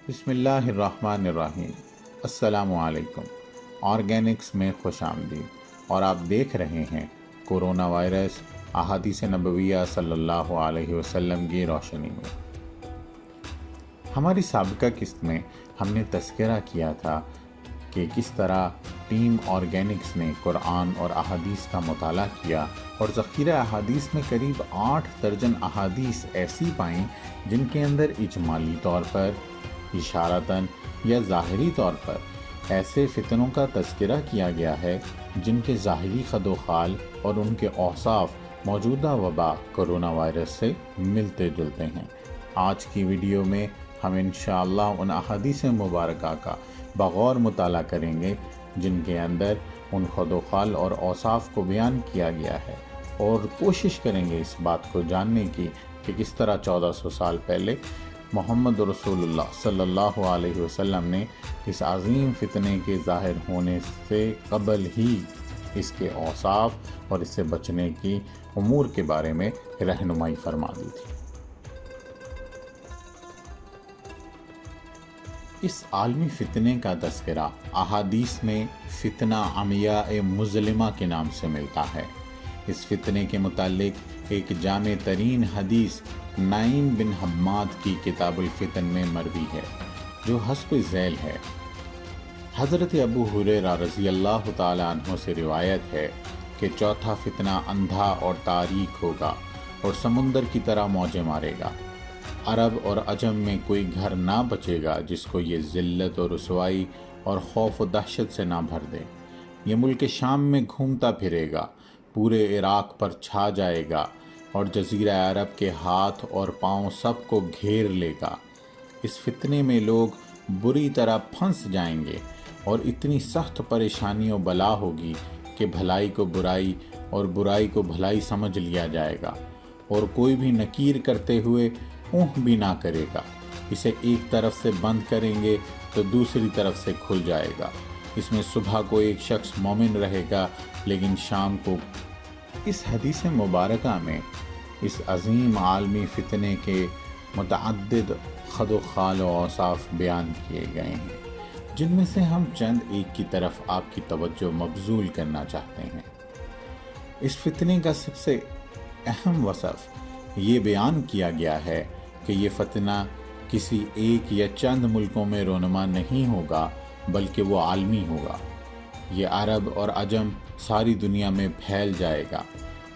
بسم اللہ الرحمن الرحیم۔ السلام علیکم۔ آرگینکس میں خوش آمدید، اور آپ دیکھ رہے ہیں کورونا وائرس احادیث نبویہ صلی اللہ علیہ وسلم کی روشنی میں۔ ہماری سابقہ قسط میں ہم نے تذکرہ کیا تھا کہ کس طرح ٹیم آرگینکس نے قرآن اور احادیث کا مطالعہ کیا اور ذخیرہ احادیث میں قریب 8 درجن احادیث ایسی پائیں جن کے اندر اجمالی طور پر، اشارتاً یا ظاہری طور پر ایسے فتنوں کا تذکرہ کیا گیا ہے جن کے ظاہری خد و خال اور ان کے اوصاف موجودہ وبا کرونا وائرس سے ملتے جلتے ہیں۔ آج کی ویڈیو میں ہم انشاءاللہ ان احادیث مبارکہ کا بغور مطالعہ کریں گے جن کے اندر ان خد و خال اور اوصاف کو بیان کیا گیا ہے، اور کوشش کریں گے اس بات کو جاننے کی کہ کس طرح 1400 سال پہلے محمد رسول اللہ صلی اللہ علیہ وسلم نے اس عظیم فتنے کے ظاہر ہونے سے قبل ہی اس کے اوصاف اور اس سے بچنے کی امور کے بارے میں رہنمائی فرما دی تھی۔ اس عالمی فتنے کا تذکرہ احادیث میں فتنہ عمیاء مظلمہ کے نام سے ملتا ہے۔ اس فتنے کے متعلق ایک جامع ترین حدیث نعیم بن حماد کی کتاب الفتن میں مروی ہے، جو حسب ذیل ہے۔ حضرت ابو ہریرہ رضی اللہ تعالی عنہ سے روایت ہے کہ چوتھا فتنہ اندھا اور تاریک ہوگا اور سمندر کی طرح موجیں مارے گا۔ عرب اور عجم میں کوئی گھر نہ بچے گا جس کو یہ ذلت اور رسوائی اور خوف و دہشت سے نہ بھر دے۔ یہ ملک شام میں گھومتا پھرے گا، پورے عراق پر چھا جائے گا اور جزیرہ عرب کے ہاتھ اور پاؤں سب کو گھیر لے گا۔ اس فتنے میں لوگ بری طرح پھنس جائیں گے اور اتنی سخت پریشانی و بلا ہوگی کہ بھلائی کو برائی اور برائی کو بھلائی سمجھ لیا جائے گا، اور کوئی بھی نکیر کرتے ہوئے اونھ بھی نہ کرے گا۔ اسے ایک طرف سے بند کریں گے تو دوسری طرف سے کھل جائے گا۔ اس میں صبح کو ایک شخص مومن رہے گا لیکن شام کو۔ اس حدیث مبارکہ میں اس عظیم عالمی فتنے کے متعدد خد و خال و اوصاف بیان کیے گئے ہیں، جن میں سے ہم چند ایک کی طرف آپ کی توجہ مبذول کرنا چاہتے ہیں۔ اس فتنے کا سب سے اہم وصف یہ بیان کیا گیا ہے کہ یہ فتنہ کسی ایک یا چند ملکوں میں رونما نہیں ہوگا بلکہ وہ عالمی ہوگا۔ یہ عرب اور عجم ساری دنیا میں پھیل جائے گا،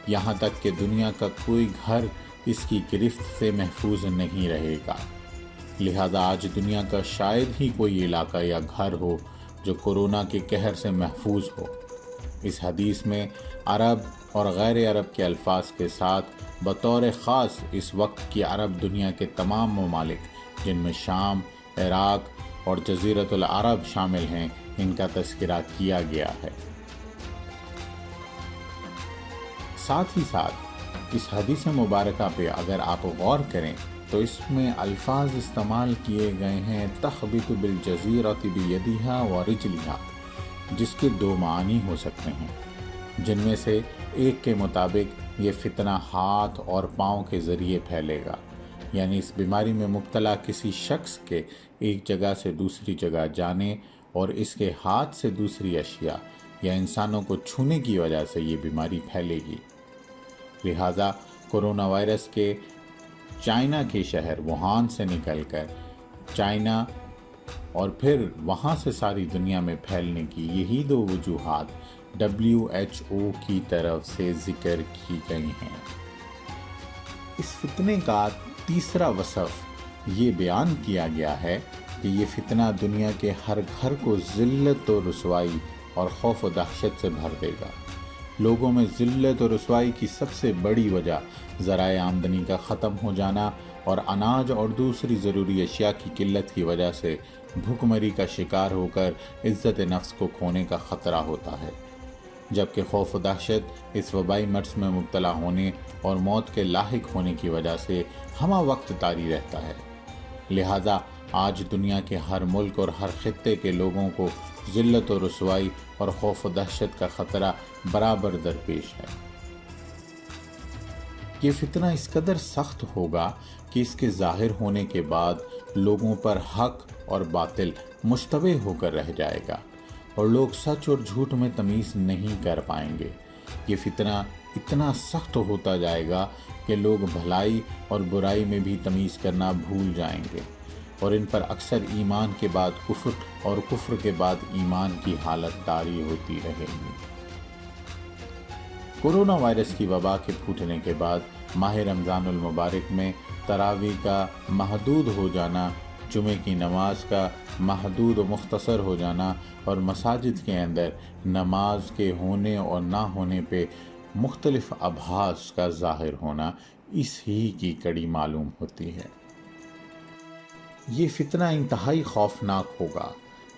یہاں تک کہ دنیا کا کوئی گھر اس کی گرفت سے محفوظ نہیں رہے گا۔ لہذا آج دنیا کا شاید ہی کوئی علاقہ یا گھر ہو جو کورونا کے قہر سے محفوظ ہو۔ اس حدیث میں عرب اور غیر عرب کے الفاظ کے ساتھ بطور خاص اس وقت کی عرب دنیا کے تمام ممالک جن میں شام، عراق اور جزیرۃ العرب شامل ہیں، ان کا تذکرہ کیا گیا ہے۔ ساتھ ہی ساتھ اس حدیث مبارکہ پہ اگر آپ غور کریں تو اس میں الفاظ استعمال کیے گئے ہیں تخبط بالجزیرۃ بیدہا ورجلہا، جس کے 2 معنی ہو سکتے ہیں، جن میں سے ایک کے مطابق یہ فتنہ ہاتھ اور پاؤں کے ذریعے پھیلے گا، یعنی اس بیماری میں مبتلا کسی شخص کے ایک جگہ سے دوسری جگہ جانے اور اس کے ہاتھ سے دوسری اشیاء یا انسانوں کو چھونے کی وجہ سے یہ بیماری پھیلے گی۔ لہٰذا کرونا وائرس کے چائنا کے شہر ووہان سے نکل کر چائنا اور پھر وہاں سے ساری دنیا میں پھیلنے کی یہی 2 وجوہات WHO کی طرف سے ذکر کی گئی ہیں۔ اس فتنے کا تیسرا وصف یہ بیان کیا گیا ہے کہ یہ فتنہ دنیا کے ہر گھر کو ذلت و رسوائی اور خوف و دہشت سے بھر دے گا۔ لوگوں میں ذلت و رسوائی کی سب سے بڑی وجہ ذرائع آمدنی کا ختم ہو جانا اور اناج اور دوسری ضروری اشیاء کی قلت کی وجہ سے بھوک مری کا شکار ہو کر عزت نفس کو کھونے کا خطرہ ہوتا ہے، جبکہ خوف و دہشت اس وبائی مرض میں مبتلا ہونے اور موت کے لاحق ہونے کی وجہ سے ہمہ وقت طاری رہتا ہے۔ لہٰذا آج دنیا کے ہر ملک اور ہر خطے کے لوگوں کو ذلت و رسوائی اور خوف و دہشت کا خطرہ برابر درپیش ہے۔ یہ فتنہ اس قدر سخت ہوگا کہ اس کے ظاہر ہونے کے بعد لوگوں پر حق اور باطل مشتبہ ہو کر رہ جائے گا اور لوگ سچ اور جھوٹ میں تمیز نہیں کر پائیں گے۔ یہ فتنہ اتنا سخت ہوتا جائے گا کہ لوگ بھلائی اور برائی میں بھی تمیز کرنا بھول جائیں گے، اور ان پر اکثر ایمان کے بعد کفر اور کفر کے بعد ایمان کی حالت طاری ہوتی رہے گی۔ کورونا وائرس کی وبا کے پھوٹنے کے بعد ماہ رمضان المبارک میں تراویح کا محدود ہو جانا، جمعے کی نماز کا محدود و مختصر ہو جانا اور مساجد کے اندر نماز کے ہونے اور نہ ہونے پہ مختلف ابحاث کا ظاہر ہونا اس ہی کی کڑی معلوم ہوتی ہے۔ یہ فتنہ انتہائی خوفناک ہوگا۔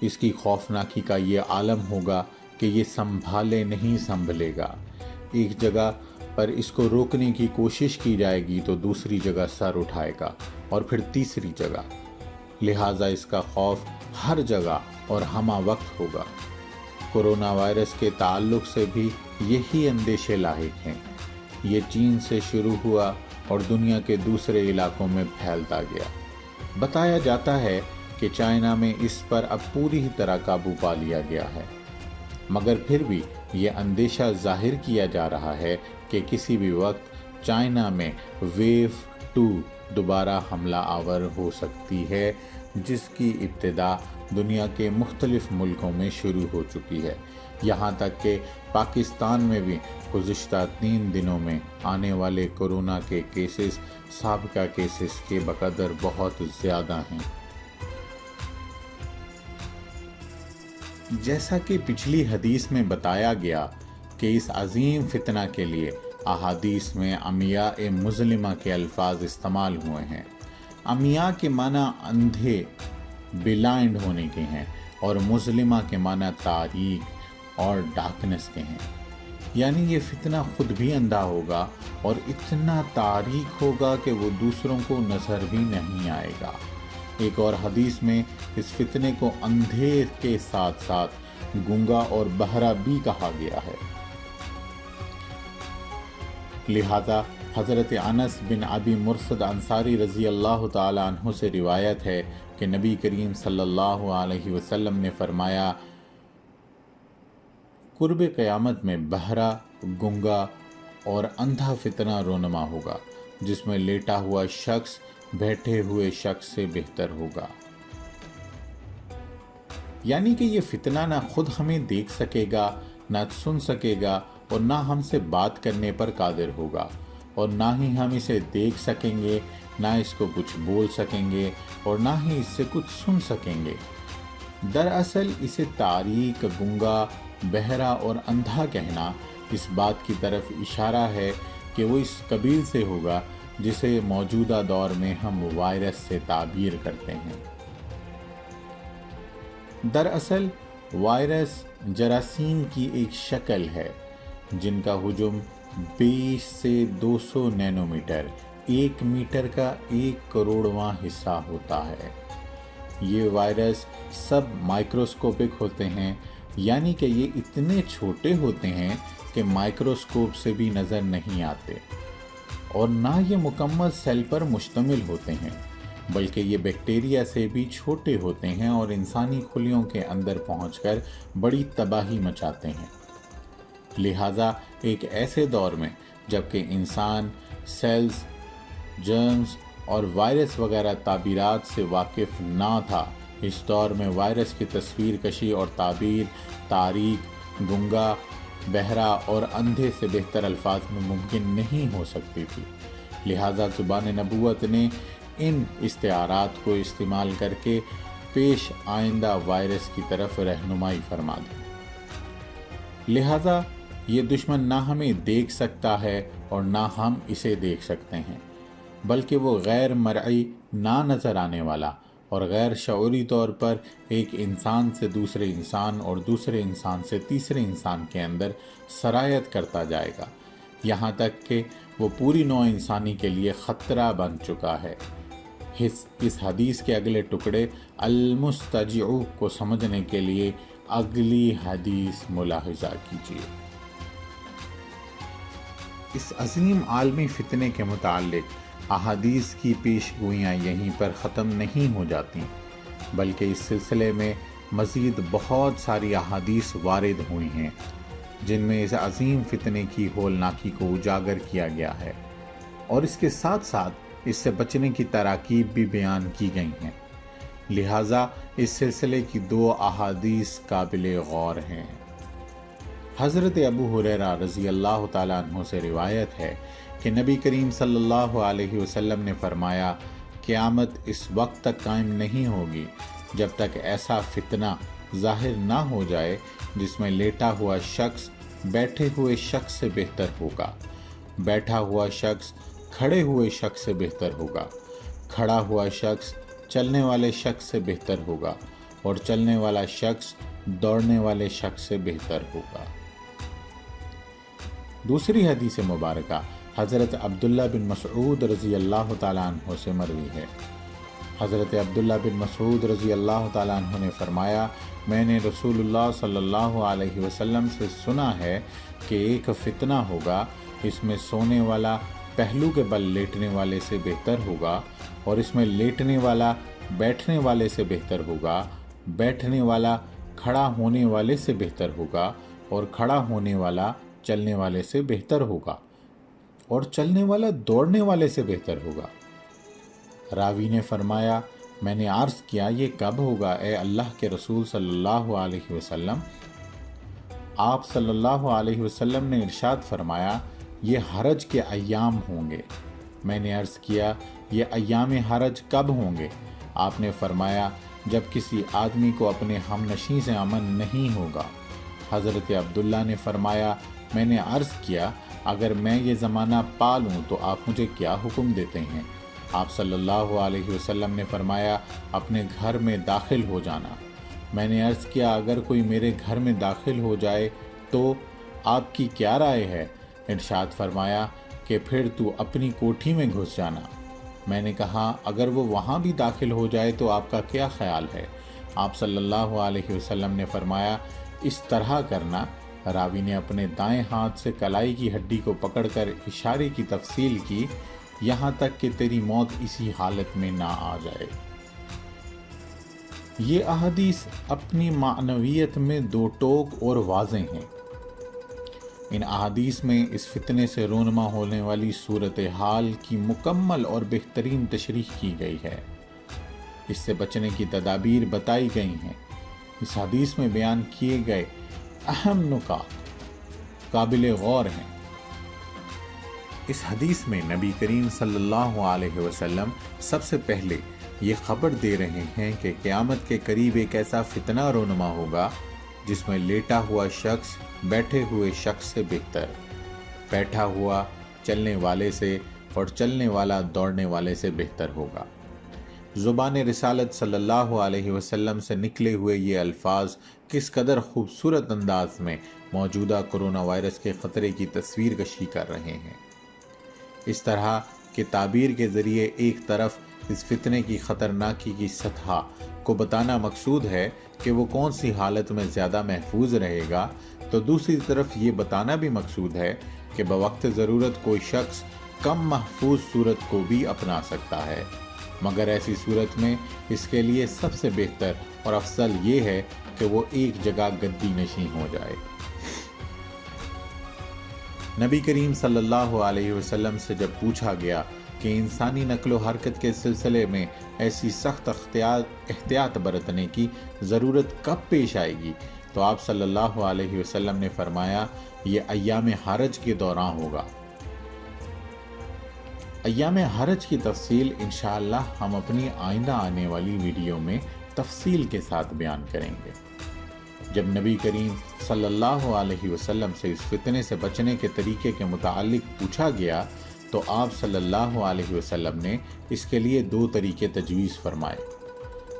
اس کی خوفناکی کا یہ عالم ہوگا کہ یہ سنبھالے نہیں سنبھلے گا۔ ایک جگہ پر اس کو روکنے کی کوشش کی جائے گی تو دوسری جگہ سر اٹھائے گا اور پھر تیسری جگہ، لہٰذا اس کا خوف ہر جگہ اور ہمہ وقت ہوگا۔ کورونا وائرس کے تعلق سے بھی یہی اندیشے لاحق ہیں۔ یہ چین سے شروع ہوا اور دنیا کے دوسرے علاقوں میں پھیلتا گیا۔ بتایا جاتا ہے کہ چائنا میں اس پر اب پوری طرح قابو پا لیا گیا ہے، مگر پھر بھی یہ اندیشہ ظاہر کیا جا رہا ہے کہ کسی بھی وقت چائنا میں ویو 2 دوبارہ حملہ آور ہو سکتی ہے، جس کی ابتدا دنیا کے مختلف ملکوں میں شروع ہو چکی ہے۔ یہاں تک کہ پاکستان میں بھی گزشتہ 3 دنوں میں آنے والے کورونا کے کیسز سابقہ کیسز کے بقدر بہت زیادہ ہیں۔ جیسا کہ پچھلی حدیث میں بتایا گیا کہ اس عظیم فتنہ کے لیے احادیث میں عمیاء مظلمہ کے الفاظ استعمال ہوئے ہیں۔ عمیاء کے معنی اندھے، بلائنڈ ہونے کے ہیں، اور مظلمہ کے معنی تاریک اور ڈارکنس کے ہیں، یعنی یہ فتنہ خود بھی اندھا ہوگا اور اتنا تاریک ہوگا کہ وہ دوسروں کو نظر بھی نہیں آئے گا۔ ایک اور حدیث میں اس فتنے کو اندھے کے ساتھ ساتھ گنگا اور بہرا بھی کہا گیا ہے۔ لہذا حضرت انس بن ابی مرثد انصاری رضی اللہ تعالی عنہ سے روایت ہے کہ نبی کریم صلی اللہ علیہ وسلم نے فرمایا، قرب قیامت میں بہرا، گنگا اور اندھا فتنہ رونما ہوگا، جس میں لیٹا ہوا شخص بیٹھے ہوئے شخص سے بہتر ہوگا۔ یعنی کہ یہ فتنہ نہ خود ہمیں دیکھ سکے گا، نہ سن سکے گا، اور نہ ہم سے بات کرنے پر قادر ہوگا، اور نہ ہی ہم اسے دیکھ سکیں گے، نہ اس کو کچھ بول سکیں گے، اور نہ ہی اس سے کچھ سن سکیں گے۔ دراصل اسے تاریک، گنگا، بہرا اور اندھا کہنا اس بات کی طرف اشارہ ہے کہ وہ اس قبیل سے ہوگا جسے موجودہ دور میں ہم وائرس سے تعبیر کرتے ہیں۔ دراصل وائرس جراثیم کی ایک شکل ہے جن کا حجم 20 سے 200 نینو میٹر، 1 میٹر کا 1 کروڑواں حصہ ہوتا ہے۔ یہ وائرس سب مائکروسکوپک ہوتے ہیں، یعنی کہ یہ اتنے چھوٹے ہوتے ہیں کہ مائکروسکوپ سے بھی نظر نہیں آتے، اور نہ یہ مکمل سیل پر مشتمل ہوتے ہیں، بلکہ یہ بیکٹیریا سے بھی چھوٹے ہوتے ہیں اور انسانی خلیوں کے اندر پہنچ کر بڑی تباہی مچاتے ہیں۔ لہٰذا ایک ایسے دور میں جبکہ انسان سیلز، جرمز اور وائرس وغیرہ تعبیرات سے واقف نہ تھا، اس دور میں وائرس کی تصویر کشی اور تعبیر تاریک، گنگا، بہرا اور اندھے سے بہتر الفاظ میں ممکن نہیں ہو سکتی تھی۔ لہٰذا زبان نبوت نے ان استعارات کو استعمال کر کے پیش آئندہ وائرس کی طرف رہنمائی فرما دی۔ لہٰذا یہ دشمن نہ ہمیں دیکھ سکتا ہے اور نہ ہم اسے دیکھ سکتے ہیں، بلکہ وہ غیر مرئی، نہ نظر آنے والا اور غیر شعوری طور پر ایک انسان سے دوسرے انسان اور دوسرے انسان سے تیسرے انسان کے اندر سرایت کرتا جائے گا، یہاں تک کہ وہ پوری نوع انسانی کے لیے خطرہ بن چکا ہے۔ اس حدیث کے اگلے ٹکڑے المستجع کو سمجھنے کے لیے اگلی حدیث ملاحظہ کیجیے۔ اس عظیم عالمی فتنے کے متعلق احادیث کی پیش گوئیاں یہیں پر ختم نہیں ہو جاتی، بلکہ اس سلسلے میں مزید بہت ساری احادیث وارد ہوئی ہیں جن میں اس عظیم فتنے کی ہولناکی کو اجاگر کیا گیا ہے، اور اس کے ساتھ ساتھ اس سے بچنے کی تراکیب بھی بیان کی گئی ہیں۔ لہٰذا اس سلسلے کی 2 احادیث قابل غور ہیں۔ حضرت ابو ہریرہ رضی اللہ تعالیٰ عنہ سے روایت ہے کہ نبی کریم صلی اللہ علیہ وسلم نے فرمایا، قیامت اس وقت تک قائم نہیں ہوگی جب تک ایسا فتنہ ظاہر نہ ہو جائے جس میں لیٹا ہوا شخص بیٹھے ہوئے شخص سے بہتر ہوگا، بیٹھا ہوا شخص کھڑے ہوئے شخص سے بہتر ہوگا، کھڑا ہوا شخص چلنے والے شخص سے بہتر ہوگا، اور چلنے والا شخص دوڑنے والے شخص سے بہتر ہوگا۔ دوسری حدیث مبارکہ حضرت عبداللہ بن مسعود رضی اللہ تعالیٰ عنہ سے مروی ہے۔ حضرت عبداللہ بن مسعود رضی اللہ تعالیٰ عنہ نے فرمایا، میں نے رسول اللہ صلی اللہ علیہ وسلم سے سنا ہے کہ ایک فتنہ ہوگا، اس میں سونے والا پہلو کے بل لیٹنے والے سے بہتر ہوگا، اور اس میں لیٹنے والا بیٹھنے والے سے بہتر ہوگا، بیٹھنے والا کھڑا ہونے والے سے بہتر ہوگا، اور کھڑا ہونے والا چلنے والے سے بہتر ہوگا، اور چلنے والا دوڑنے والے سے بہتر ہوگا۔ راوی نے فرمایا، میں نے عرض کیا، یہ کب ہوگا اے اللہ کے رسول صلی اللہ علیہ وسلم؟ آپ صلی اللہ علیہ وسلم نے ارشاد فرمایا، یہ حرج کے ایام ہوں گے۔ میں نے عرض کیا، یہ ایام حرج کب ہوں گے؟ آپ نے فرمایا، جب کسی آدمی کو اپنے ہم نشیں سے امن نہیں ہوگا۔ حضرت عبداللہ نے فرمایا، میں نے عرض کیا، اگر میں یہ زمانہ پا لوں تو آپ مجھے کیا حکم دیتے ہیں؟ آپ صلی اللہ علیہ وسلم نے فرمایا، اپنے گھر میں داخل ہو جانا۔ میں نے عرض کیا، اگر کوئی میرے گھر میں داخل ہو جائے تو آپ کی کیا رائے ہے؟ ارشاد فرمایا کہ پھر تو اپنی کوٹھی میں گھس جانا۔ میں نے کہا، اگر وہ وہاں بھی داخل ہو جائے تو آپ کا کیا خیال ہے؟ آپ صلی اللہ علیہ وسلم نے فرمایا، اس طرح کرنا۔ راوی نے اپنے دائیں ہاتھ سے کلائی کی ہڈی کو پکڑ کر اشارے کی تفصیل کی، یہاں تک کہ تیری موت اسی حالت میں نہ آ جائے۔ یہ احادیث اپنی معنویت میں 2 ٹوک اور واضح ہیں۔ ان احادیث میں اس فتنے سے رونما ہونے والی صورتحال کی مکمل اور بہترین تشریح کی گئی ہے۔ اس سے بچنے کی تدابیر بتائی گئی ہیں۔ اس حدیث میں بیان کیے گئے اہم نکات قابل غور ہیں۔ اس حدیث میں نبی کریم صلی اللہ علیہ وسلم سب سے پہلے یہ خبر دے رہے ہیں کہ قیامت کے قریب ایک ایسا فتنہ رونما ہوگا جس میں لیٹا ہوا شخص بیٹھے ہوئے شخص سے بہتر، بیٹھا ہوا چلنے والے سے اور چلنے والا دوڑنے والے سے بہتر ہوگا۔ زبان رسالت صلی اللہ علیہ وسلم سے نکلے ہوئے یہ الفاظ کس قدر خوبصورت انداز میں موجودہ کرونا وائرس کے خطرے کی تصویر کشی کر رہے ہیں۔ اس طرح کے تعبیر کے ذریعے ایک طرف اس فتنے کی خطرناکی کی سطح کو بتانا مقصود ہے کہ وہ کون سی حالت میں زیادہ محفوظ رہے گا، تو دوسری طرف یہ بتانا بھی مقصود ہے کہ بوقت ضرورت کوئی شخص کم محفوظ صورت کو بھی اپنا سکتا ہے، مگر ایسی صورت میں اس کے لیے سب سے بہتر اور افضل یہ ہے کہ وہ ایک جگہ گدی نشین ہو جائے۔ نبی کریم صلی اللہ علیہ وسلم سے جب پوچھا گیا کہ انسانی نقل و حرکت کے سلسلے میں ایسی سخت احتیاط برتنے کی ضرورت کب پیش آئے گی، تو آپ صلی اللہ علیہ وسلم نے فرمایا، یہ ایام حرج کے دوران ہوگا۔ ایام حرج کی تفصیل انشاءاللہ ہم اپنی آئندہ آنے والی ویڈیو میں تفصیل کے ساتھ بیان کریں گے۔ جب نبی کریم صلی اللہ علیہ وسلم سے اس فتنے سے بچنے کے طریقے کے متعلق پوچھا گیا تو آپ صلی اللہ علیہ وسلم نے اس کے لیے 2 طریقے تجویز فرمائے۔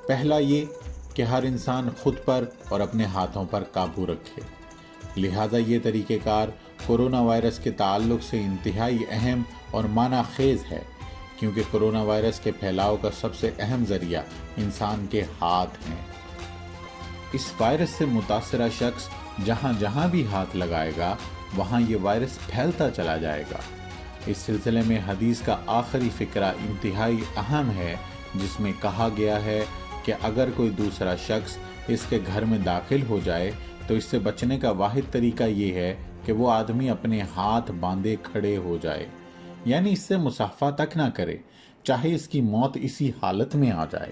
پہلا یہ کہ ہر انسان خود پر اور اپنے ہاتھوں پر قابو رکھے، لہٰذا یہ طریقہ کار کورونا وائرس کے تعلق سے انتہائی اہم اور معنی خیز ہے، کیونکہ کورونا وائرس کے پھیلاؤ کا سب سے اہم ذریعہ انسان کے ہاتھ ہیں۔ اس وائرس سے متاثرہ شخص جہاں جہاں بھی ہاتھ لگائے گا وہاں یہ وائرس پھیلتا چلا جائے گا۔ اس سلسلے میں حدیث کا آخری فقرہ انتہائی اہم ہے، جس میں کہا گیا ہے کہ اگر کوئی دوسرا شخص اس کے گھر میں داخل ہو جائے تو اس سے بچنے کا واحد طریقہ یہ ہے کہ وہ آدمی اپنے ہاتھ باندھے کھڑے ہو جائے، یعنی اس سے مصافحہ تک نہ کرے، چاہے اس کی موت اسی حالت میں آ جائے۔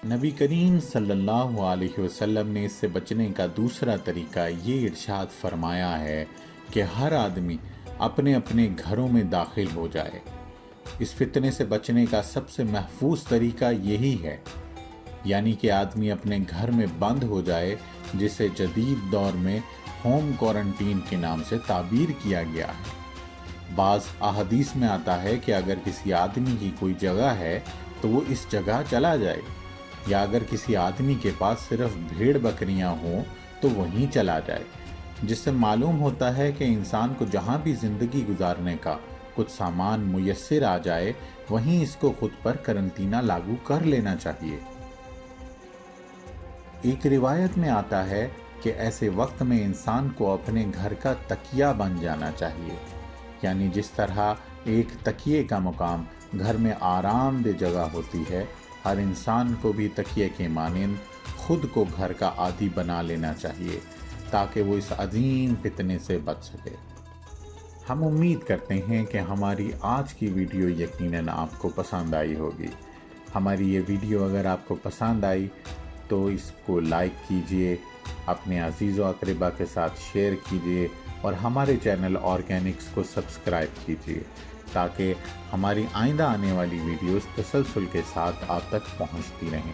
نبی کریم صلی اللہ علیہ وسلم نے اس سے بچنے کا دوسرا طریقہ یہ ارشاد فرمایا ہے کہ ہر آدمی اپنے اپنے گھروں میں داخل ہو جائے۔ اس فتنے سے بچنے کا سب سے محفوظ طریقہ یہی ہے، یعنی کہ آدمی اپنے گھر میں بند ہو جائے، جسے جدید دور میں ہوم کوارنٹین کے نام سے تعبیر کیا گیا ہے۔ بعض احادیث میں آتا ہے کہ اگر کسی آدمی کی کوئی جگہ ہے تو وہ اس جگہ چلا جائے، یا اگر کسی آدمی کے پاس صرف بھیڑ بکریاں ہوں تو وہیں چلا جائے، جس سے معلوم ہوتا ہے کہ انسان کو جہاں بھی زندگی گزارنے کا کچھ سامان میسر آ جائے وہیں اس کو خود پر قرنطینہ لاگو کر لینا چاہیے۔ ایک روایت میں آتا ہے کہ ایسے وقت میں انسان کو اپنے گھر کا تکیہ بن جانا چاہیے، یعنی جس طرح ایک تکیے کا مقام گھر میں آرام دہ جگہ ہوتی ہے، ہر انسان کو بھی تکیے کے مانند خود کو گھر کا عادی بنا لینا چاہیے تاکہ وہ اس عظیم فتنے سے بچ سکے۔ ہم امید کرتے ہیں کہ ہماری آج کی ویڈیو یقیناً آپ کو پسند آئی ہوگی۔ ہماری یہ ویڈیو اگر آپ کو پسند آئی تو اس کو لائک کیجئے، اپنے عزیز و اقربا کے ساتھ شیئر کیجئے اور ہمارے چینل آرگینکس کو سبسکرائب کیجئے تاکہ ہماری آئندہ آنے والی ویڈیوز تسلسل کے ساتھ آپ تک پہنچتی رہیں۔